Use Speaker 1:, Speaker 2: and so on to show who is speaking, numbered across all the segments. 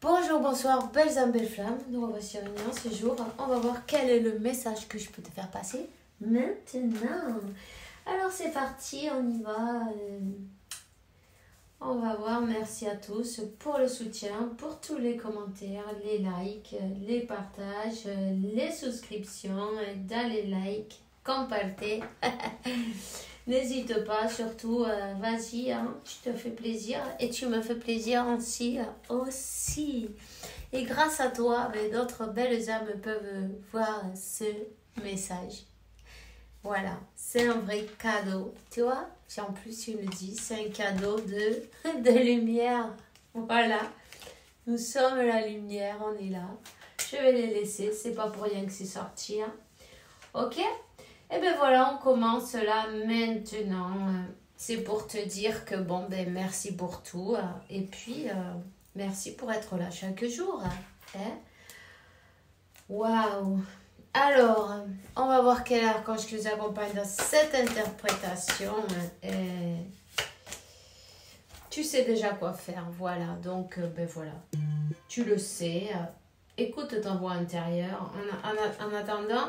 Speaker 1: Bonjour, bonsoir, belles âmes, belles flammes. Nous revoici réunis en ce jour. On va voir quel est le message que je peux te faire passer maintenant. Alors c'est parti, on y va. On va voir. Merci à tous pour le soutien, pour tous les commentaires, les likes, les partages, les souscriptions, dans les likes, compartez. N'hésite pas, surtout, vas-y, hein, tu te fais plaisir et tu me fais plaisir aussi. Et grâce à toi, d'autres belles âmes peuvent voir ce message. Voilà, c'est un vrai cadeau, tu vois. Si en plus tu le dis, c'est un cadeau de lumière. Voilà, nous sommes la lumière, on est là. Je vais les laisser, c'est pas pour rien que c'est sorti. Hein. Ok? Et bien voilà, on commence là maintenant. C'est pour te dire que bon, ben merci pour tout. Et puis, merci pour être là chaque jour. Hein? Waouh! Alors, on va voir quel archange qui nous accompagne dans cette interprétation. Tu sais déjà quoi faire, voilà. Donc, ben voilà, tu le sais. Écoute ta voix intérieure. En attendant,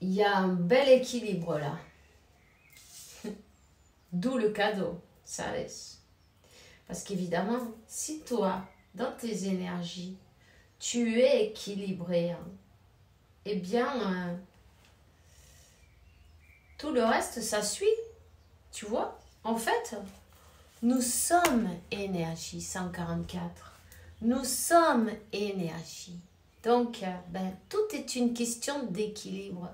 Speaker 1: il y a un bel équilibre là. D'où le cadeau, ça laisse. Parce qu'évidemment, si toi, dans tes énergies, tu es équilibré, hein, eh bien, tout le reste, ça suit. Tu vois, en fait, nous sommes énergie 144. Nous sommes énergie. Donc, tout est une question d'équilibre.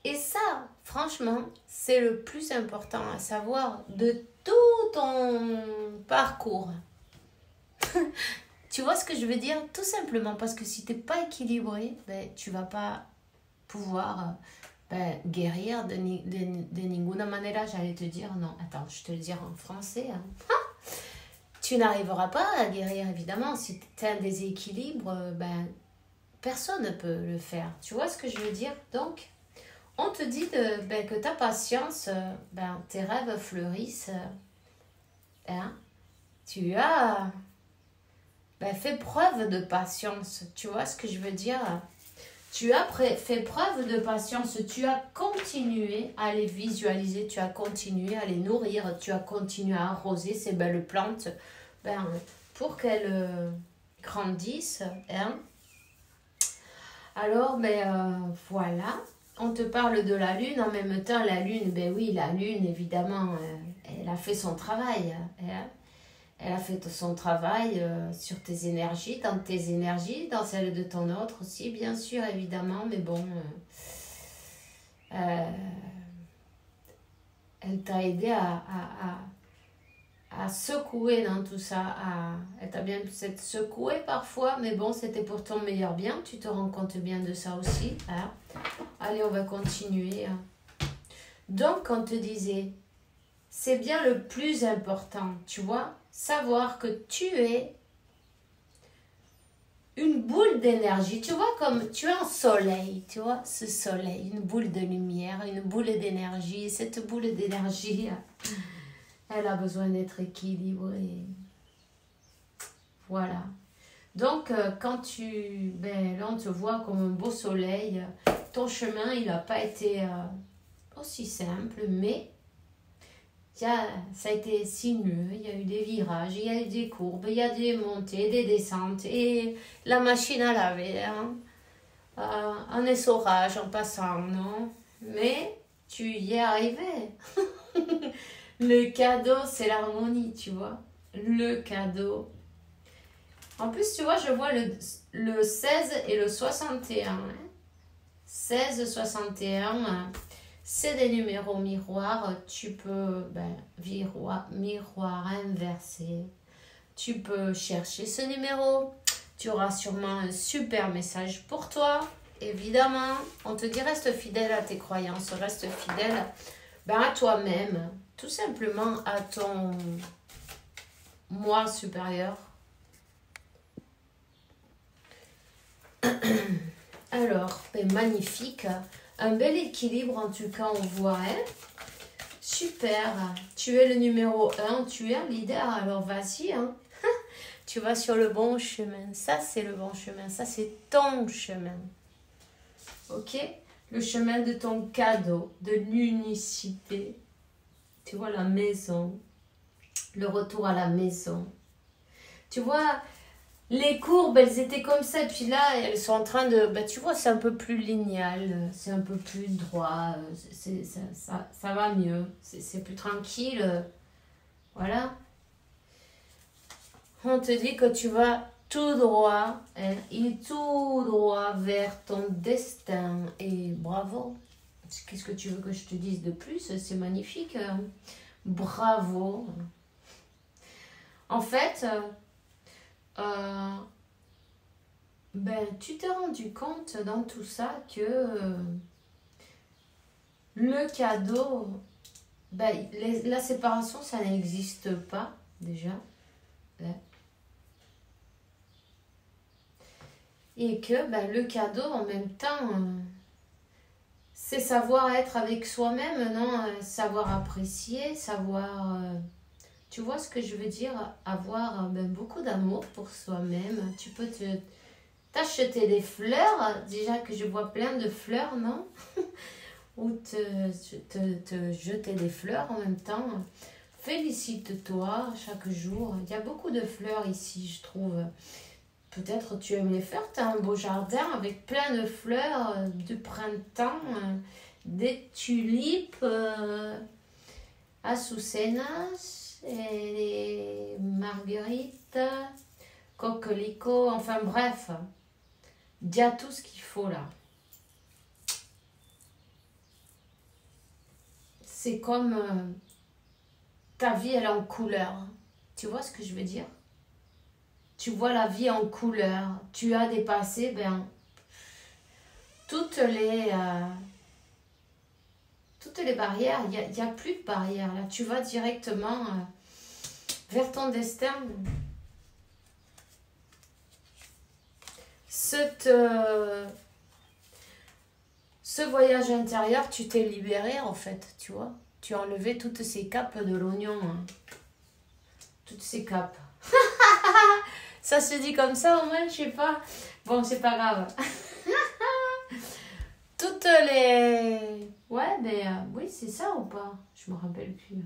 Speaker 1: Et ça, franchement, c'est le plus important à savoir de tout ton parcours. Tu vois ce que je veux dire? Tout simplement parce que si tu n'es pas équilibré, tu ne vas pas pouvoir guérir de ninguna manera. J'allais te dire, non, attends, je te le dire en français. Hein. Tu n'arriveras pas à guérir, évidemment. Si tu as un déséquilibre, personne ne peut le faire. Tu vois ce que je veux dire? Donc, on te dit que ta patience, tes rêves fleurissent. Hein? Tu as fait preuve de patience. Tu vois ce que je veux dire? Tu as fait preuve de patience. Tu as continué à les visualiser. Tu as continué à les nourrir. Tu as continué à arroser ces belles plantes pour qu'elles grandissent. Hein? Alors, voilà. On te parle de la lune, en même temps, la lune, oui, la lune, évidemment, elle a fait son travail. Hein? Elle a fait son travail sur tes énergies, dans celle de ton autre aussi, bien sûr, évidemment, mais bon, elle t'a aidé à secouer dans tout ça, elle t'a bien peut-être secoué parfois, mais bon, c'était pour ton meilleur bien, tu te rends compte bien de ça aussi. Hein? Allez, on va continuer. Hein. Donc, on te disait, c'est bien le plus important, tu vois, savoir que tu es une boule d'énergie, tu vois, comme tu es un soleil, tu vois, ce soleil, une boule de lumière, une boule d'énergie, cette boule d'énergie, elle a besoin d'être équilibrée. Voilà. Donc, quand là, on te voit comme un beau soleil, ton chemin, il n'a pas été aussi simple, mais ça a été sinueux, il y a eu des virages, il y a eu des courbes, il y a des montées, des descentes, et la machine à laver, hein, un essorage en passant, non? Mais tu y es arrivé. Le cadeau, c'est l'harmonie, tu vois. Le cadeau. En plus, tu vois, je vois le 16 et le 61. Hein. 16, 61, c'est des numéros miroirs. Tu peux, miroir inversé. Tu peux chercher ce numéro. Tu auras sûrement un super message pour toi. Évidemment, on te dit reste fidèle à tes croyances, reste fidèle à toi-même. Tout simplement à ton moi supérieur. Alors, magnifique. Un bel équilibre en tout cas, on voit. Hein? Super. Tu es le numéro 1, tu es un leader. Alors, vas-y. Hein? Tu vas sur le bon chemin. Ça, c'est le bon chemin. Ça, c'est ton chemin. Ok? Le chemin de ton cadeau, de l'unicité. Tu vois, la maison. Le retour à la maison. Tu vois, les courbes, elles étaient comme ça. Et puis là, elles sont en train de... tu vois, c'est un peu plus linéal. C'est un peu plus droit. Ça va mieux. C'est plus tranquille. Voilà. On te dit que tu vas tout droit, et tout droit vers ton destin. Et bravo. Qu'est-ce que tu veux que je te dise de plus? C'est magnifique. Bravo. En fait, tu t'es rendu compte dans tout ça que le cadeau, la séparation, ça n'existe pas déjà. Et que le cadeau, en même temps, c'est savoir être avec soi-même, non? Savoir apprécier, savoir... tu vois ce que je veux dire? Avoir beaucoup d'amour pour soi-même. Tu peux t'acheter des fleurs, déjà que je vois plein de fleurs, non? Ou te jeter des fleurs en même temps. Félicite-toi chaque jour. Il y a beaucoup de fleurs ici, je trouve. Peut-être tu aimes les fleurs, tu as un beau jardin avec plein de fleurs du printemps, des tulipes, azucenas, et les marguerites, coquelicots, enfin bref, il y a tout ce qu'il faut là. C'est comme ta vie, elle est en couleur. Tu vois ce que je veux dire? Tu vois la vie en couleur. Tu as dépassé toutes les barrières. Il n'y a plus de barrières. Là, tu vas directement vers ton destin. Ce voyage intérieur, tu t'es libéré en fait, tu vois. Tu as enlevé toutes ces capes de l'oignon. Hein. Toutes ces capes. Ça se dit comme ça au moins, je sais pas. Bon, c'est pas grave. Toutes les... Ouais, oui, c'est ça ou pas? Je me rappelle plus.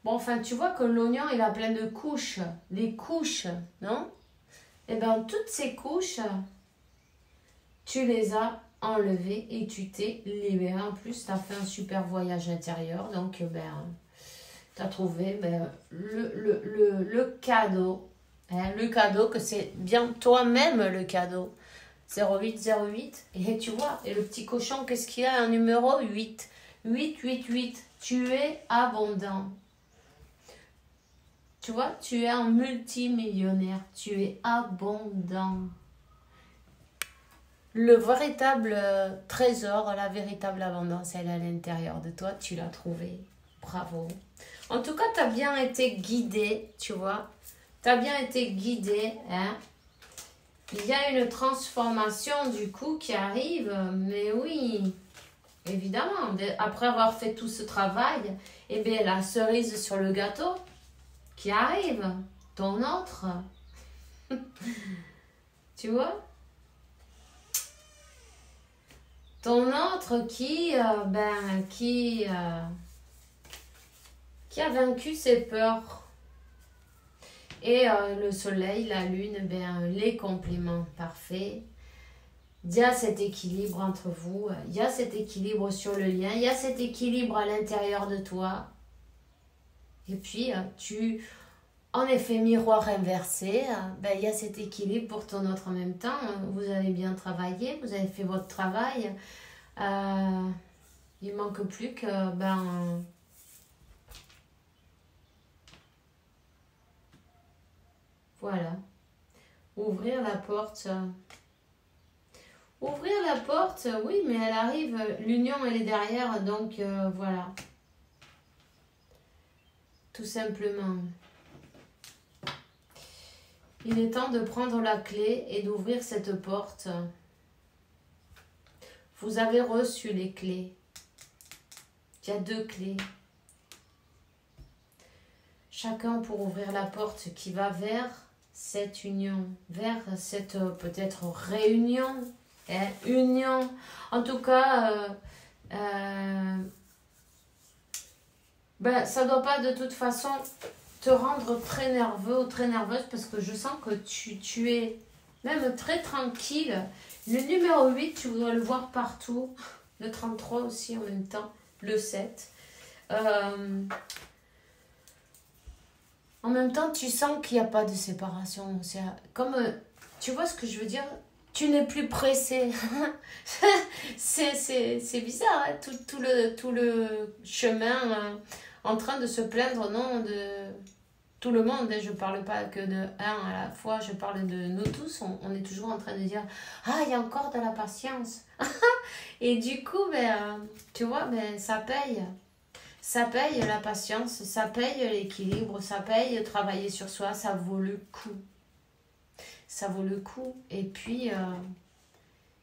Speaker 1: Bon, enfin, tu vois que l'oignon, il a plein de couches. Les couches, non? Eh bien, toutes ces couches, tu les as enlevées et tu t'es libéré. En plus, tu as fait un super voyage intérieur. Donc, tu as trouvé le cadeau. Hein, le cadeau, que c'est bien toi-même le cadeau. 0808. Et tu vois, et le petit cochon, qu'est-ce qu'il a? Un numéro 8. 888. Tu es abondant. Tu vois, tu es un multimillionnaire. Tu es abondant. Le véritable trésor, la véritable abondance, elle est à l'intérieur de toi. Tu l'as trouvé. Bravo. En tout cas, tu as bien été guidé, tu vois. Tu as bien été guidé. Hein. Il y a une transformation du coup qui arrive. Mais oui, évidemment. Après avoir fait tout ce travail, eh bien, la cerise sur le gâteau qui arrive. Ton autre. Tu vois? Ton autre qui a vaincu ses peurs. Et le soleil, la lune, les compléments parfaits. Il y a cet équilibre entre vous. Il y a cet équilibre sur le lien. Il y a cet équilibre à l'intérieur de toi. Et puis, en effet, miroir inversé, il y a cet équilibre pour ton autre en même temps. Vous avez bien travaillé, vous avez fait votre travail. Il manque plus que, voilà. Ouvrir la porte. Ouvrir la porte, oui, mais elle arrive, l'union, elle est derrière, donc voilà. Tout simplement. Il est temps de prendre la clé et d'ouvrir cette porte. Vous avez reçu les clés. Il y a 2 clés. chacun pour ouvrir la porte qui va vers cette union, vers cette peut-être réunion, hein, union. En tout cas, ben, ça ne doit pas de toute façon te rendre très nerveux ou très nerveuse parce que je sens que tu es même très tranquille. Le numéro 8, tu voudrais le voir partout. Le 33 aussi en même temps. Le 7. En même temps, tu sens qu'il n'y a pas de séparation. C'est comme, tu vois ce que je veux dire? Tu n'es plus pressé. C'est bizarre, hein? Tout le chemin en train de se plaindre, non, de tout le monde. Je ne parle pas que de un à la fois, je parle de nous tous. On est toujours en train de dire, ah, il y a encore de la patience. Et du coup, ben, tu vois, ben, ça paye. Ça paye la patience, ça paye l'équilibre, ça paye travailler sur soi, ça vaut le coup. Ça vaut le coup. Et puis,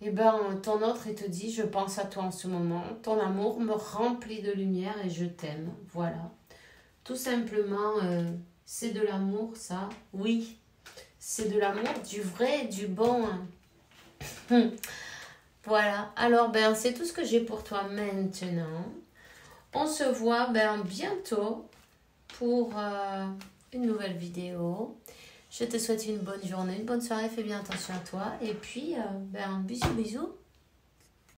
Speaker 1: eh ben, ton autre, il te dit, je pense à toi en ce moment. Ton amour me remplit de lumière et je t'aime. Voilà. Tout simplement, c'est de l'amour, ça. Oui, c'est de l'amour, du vrai, du bon. Voilà. Alors, ben, c'est tout ce que j'ai pour toi maintenant. On se voit ben, bientôt pour une nouvelle vidéo. Je te souhaite une bonne journée, une bonne soirée, fais bien attention à toi. Et puis, ben, bisous, bisous.